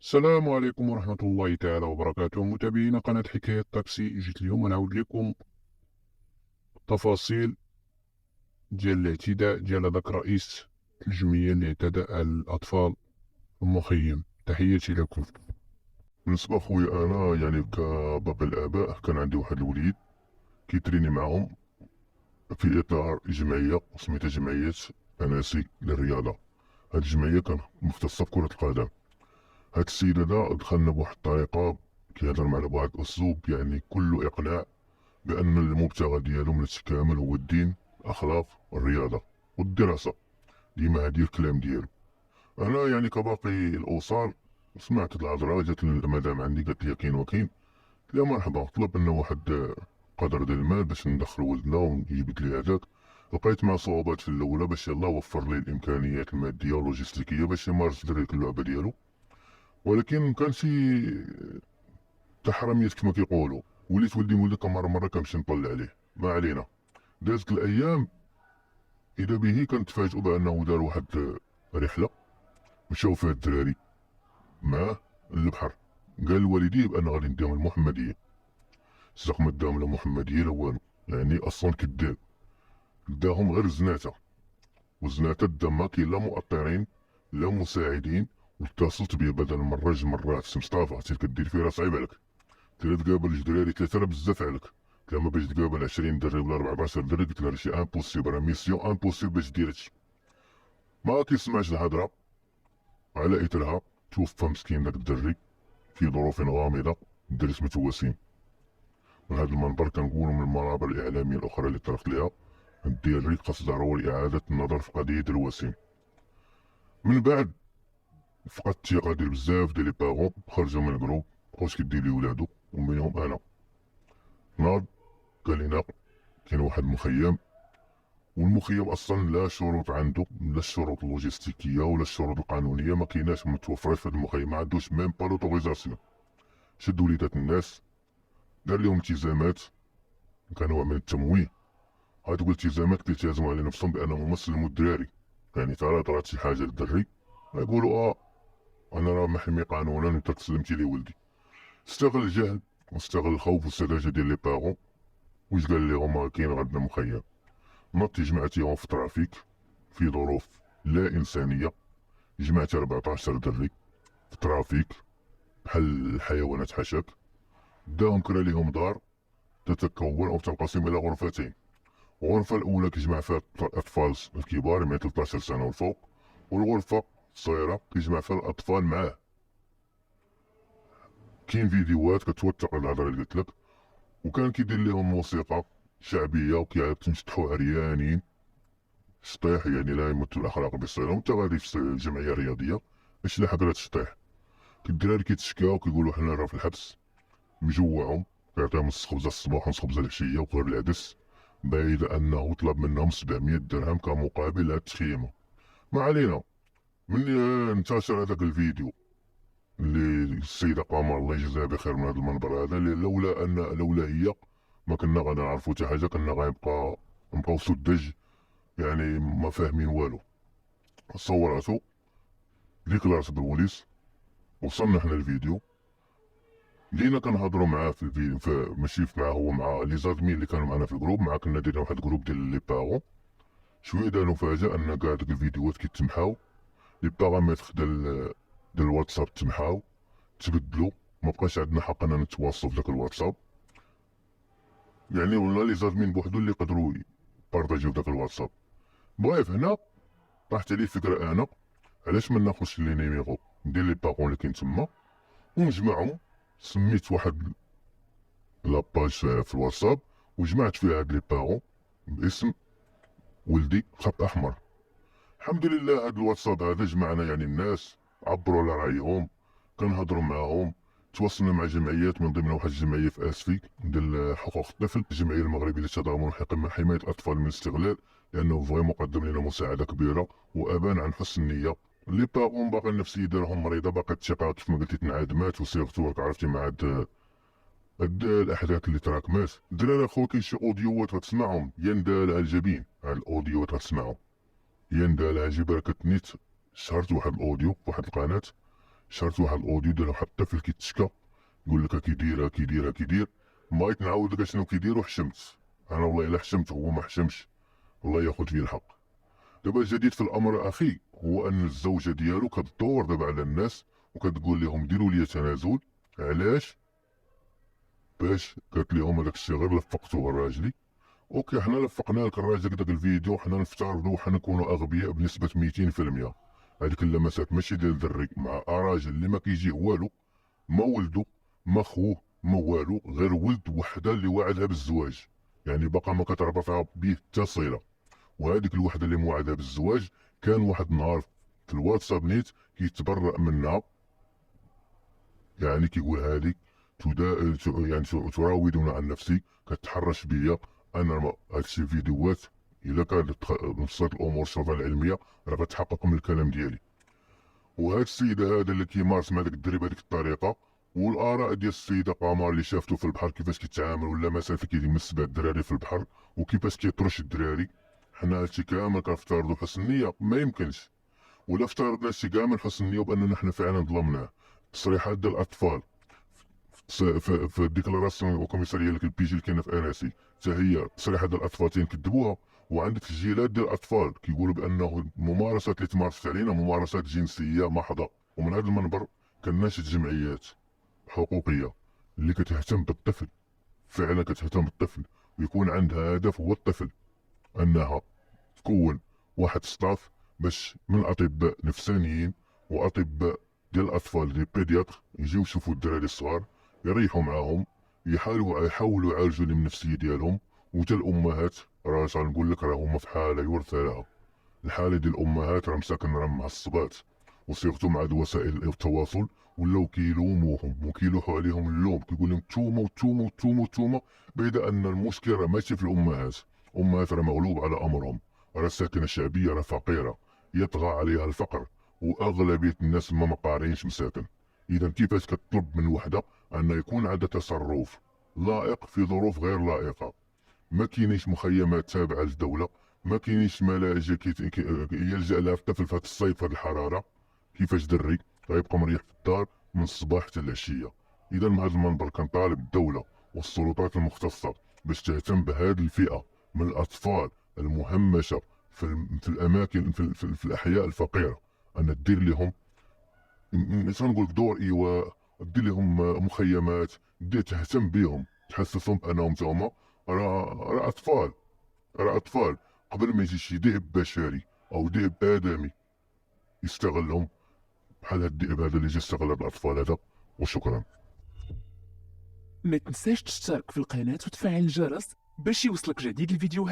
السلام عليكم ورحمة الله تعالى وبركاته. متابعين قناة حكاية طاكسي، جيت اليوم نعاود لكم تفاصيل ديال الاعتداء ديال هذاك رئيس الجمعية اللي اعتدى على الأطفال في المخيم. تحياتي لكم. بالنسبة خويا أنا كباب الآباء كان عندي واحد الوليد كيتريني معاهم في إطار جمعية سميتها جمعية أناسي للرياضة. هاد الجمعية كان مختصة في كرة القدم. هاد السيد هذا دخلنا بواحد الطريقة كيهضر معنا بواحد الأسلوب كله إقناع بأن المبتغى ديالو من كامل هو الدين، الأخلاق، الرياضة والدراسة. ديما هادي الكلام ديالو. أنا كباقي الأوصال سمعت هاد الهضرة، جات المدام عندي قالت لي كاين وكاين. قلت لها مرحبا، طلب لنا واحد قدر ديال المال باش ندخل ولدنا ونجيب لي هذاك. لقيت مع صعوبات في الأولى باش يلاه وفر لي الإمكانيات المادية واللوجستيكية باش يمارس دريك اللعبة ديالو، ولكن كان شي تحرميات كما كيقولوا. وليت ولدي مولي مرة كنمشي نطلع عليه. ما علينا، دازت الايام، اذا به كنتفاجئوا بانه دار واحد رحله، مشاو فيها الدراري معاه للبحر. قال لوالديه بان غادي نديهم المحمديه. صدق ما داهم لا محمديه لا والو، اصلا كذاب. داهم غير الزناتة، والزناتة دا ما كاين لا مؤطرين لا مساعدين. واتصلت بيه بدل من جوج مرات: سي مصطفى عرفتي كدير فيه راه صعيب عليك، ترى تقابل الجدراري ثلاثة راه بزاف عليك. كما باش تقابل 20 دري ولا 14 دري، قلت له شي امبوسيبل، راه ميسيون امبوسيبل باش دير هادشي. ما كيسمعش الهضره. على اثرها توفى مسكين داك الدري في ظروف غامضه. الدري سميتو وسيم. من هذا المنبر كنقولوا من المنابر الاعلاميه الاخرى اللي طرقت ليها: الدري خاص ضروري اعاده النظر في قضيه الوسيم. من بعد فقدت الثقه ديال بزاف ديال لي بارون، خرجوا من الجروب، مبقاوش كيدير لي ولادو ومنهم انا. ناض قال لنا كاين واحد المخيم، والمخيم اصلا لا شروط عنده، لا الشروط اللوجستيكيه ولا الشروط القانونيه ما كايناش متوفره في هذا المخيم. ما عندوش ميم با لوتوريزاسيون. شد وليدات الناس، دار لهم التزامات كنوع من التمويه. هادوك الالتزامات كيلتزموا على نفسهم بانهم يسلموا الدراري. ترى طرات شي حاجه للدري يقولوا انا راه محمي قانونا وانت تسلمتي لي ولدي. استغل الجهل واستغل الخوف والسذاجه ديال لي بارون. واش قال لهم؟ كاين عندنا مخيم. نط جمعتيهم في ترافيك في ظروف لا إنسانية. جمعت 14 دري في ترافيك بحال الحيوانات حاشاك. داهم كرا ليهم دار تتكون أو تنقسم إلى غرفتين. الغرفة الأولى كيجمع فيها الأطفال الكبار من 13 سنة والفوق، والغرفة الصغيرة كيجمع فيها الأطفال معاه. كاين فيديوهات كتوثق الهضرة اللي قلت لك. وكان كيدير لهم موسيقى شعبية وكيتنشطحوا عريانين شطيح، لا يمثل الاخلاق بالصيغه. وانت غادي في الجمعيه الرياضيه اش لحق هاد الشطيح؟ الدراري كيتشكاو كيقولوا حنا راه في الحبس مجوعهم، كيعطيهم نص خبزه الصباح ونص خبزه العشيه وغير العدس، بايد انه طلب منهم 700 درهم كمقابل هاد التخييمه. ما علينا. من انتشر هذاك الفيديو اللي السيده قمر الله يجزاها بخير من هذا المنبر هذا، لولا هي ما كنا غادي نعرفوا حتى حاجه. كنا غنبقى نبقاو سدج، ما فاهمين والو. صوراتو ديكلارت بالبوليس، وصلنا حنا الفيديو. بدينا كنهضروا معاه في الفيديو، ماشي معاه هو، مع لي زادمين اللي كانوا معنا في الجروب. كنا دايرين واحد الجروب ديال لي بارون. شويه داروا مفاجاه ان كاع دوك الفيديوهات كيتمحاو، لي بارامتر ديال الواتساب تمحاو تبدلوا. ما بقاش عندنا حق اننا نتواصلوا في داك الواتساب. ولا لي زادمين بوحدو اللي يقدروا يبارطاجيو داك الواتساب. بغيف هنا طاحت عليه فكره انا: علاش ما ناخذش لي نيميرو ندير لي بارون اللي كاين تما ونجمعهم. سميت واحد لاباج في الواتساب وجمعت فيها هاد لي بارون باسم ولدي خط احمر. الحمد لله هاد الواتساب هذا جمعنا الناس عبروا على رايهم، كنهضروا معاهم. تواصلنا مع جمعيات من ضمنها واحد الجمعيه في اسفيك ديال حقوق الطفل، الجمعيه المغربيه للتضامن حمايه الاطفال من الاستغلال، لانه فريمون قدم لنا مساعده كبيره وابان عن حسن النيه. لي بارون باقي النفسيه ديالهم مريضه، باقي الثقه كيف ما قلتي تنعدمات، وسيرتو عرفتي مع هاد الاحداث اللي تراكمات. الدراري اخويا كاين شي اوديوات غتسمعهم يندال على الجبين. هاد الاوديوات غتسمعهم يندال على الجبين. كتنيت شهرت واحد الاوديو في واحد القناه شرت واحد الاوديو ديال واحد الطفل كيتشكى، يقول لك كيدير، ما بغيت نعاود لك شنو كيدير وحشمت. انا والله الا حشمت هو ما حشمش، الله ياخذ فيه الحق. دابا الجديد في الامر اخي هو ان الزوجه ديالو كتدور دابا على الناس وكتقول لهم ديروا لي تنازل. علاش؟ باش قالت لهم هذاك الشيء غير لفقتوه لراجلي. اوكي، حنا لفقنا لك الراجل داك الفيديو، حنا نفترضوا حنكونوا اغبياء بنسبه 200%. هذيك اللمسات ماشي ديال دري مع راجل اللي ما كيجيه والو، ما ولدو ما خوه ما والو، غير ولد وحده اللي واعدها بالزواج، يعني باقا ما كتربطها به حتى صله. وهذيك الوحده اللي موعدها بالزواج كان واحد النهار في الواتساب نيت كيتبرأ منها، يعني كيقول هذيك يعني تراودون عن نفسي، كتحرش بيا انا. هادشي فيديوهات الا كانت وصلت الامور الشرطه العلميه راه غتحقق من الكلام ديالي. وهاد السيده هذا اللي كيمارس مع داك الدري بهذيك الطريقه، والاراء ديال السيده قمر اللي شافته في البحر كيفاش كيتعامل، ولا مثلا كيمس بها الدراري في البحر وكيفاش كيطرش الدراري. حنا هادشي كامل كنفترضوا حسن النيه، ما يمكنش. ولا افترضنا هادشي كامل حسن النيه وباننا حنا فعلا ظلمناه. تصريحات ديال الاطفال في الديكلاراسيون الكوميساريه اللي البيجي اللي كاينه في اناسي، حتى هي تصريحات ديال الاطفال تينكذبوها. وعندك تسجيلات ديال الاطفال كيقولوا بانه الممارسات اللي تمارست علينا ممارسات جنسيه محضه. ومن هذا المنبر كناشد جمعيات حقوقيه اللي كتهتم بالطفل، فعلا كتهتم بالطفل ويكون عندها هدف هو الطفل، انها تكون واحد ستاف باش من اطباء نفسانيين واطباء ديال الاطفال دي بيدياتر يجيو يشوفوا الدراري الصغار، يريحوا معاهم، يحاولوا يعالجوا لهم النفسيه ديالهم. وتا الامهات راه نقول لك راه هما في حاله يرثى لها. الحاله ديال الامهات راه مساكن راه معصبات، وصيغتوا مع وسائل التواصل ولاو كيلوموهم وكيلوحوا عليهم اللوم، كيقول لهم توما وتوما وتوما وتوما، بيد ان المشكل راه ماشي في الامهات. امهات راه مغلوب على امرهم، راه ساكنه شعبيه راه فقيره يطغى عليها الفقر، واغلبيه الناس ما قاريينش مساكن. اذا كيفاش كتطلب من وحده ان يكون عندها تصرف لائق في ظروف غير لائقه؟ ما كاينيش مخيمات تابعه للدوله، ما كاينيش ملاجئ يلجا لها الطفل في هذا الصيف في هذه الحراره. كيفاش دري غيبقى مريح في الدار من الصباح حتى العشيه؟ اذا من هذا المنبر كنطالب الدوله والسلطات المختصه باش تهتم بهذه الفئه من الاطفال المهمشه في الاماكن في الاحياء الفقيره، ان دير لهم مش غنقول دور ايواء، دير لهم مخيمات، دير تهتم بهم، تحسسهم بانهم هما راه اطفال، راه اطفال قبل ما يجي شي ذئب بشري او ذئب ادمي يستغلهم بحال هاد الذئب هذا اللي جا استغل هاد الاطفال هذا. وشكرا. ما تنساش تشترك في القناة وتفعل الجرس باش يوصلك جديد الفيديوهات.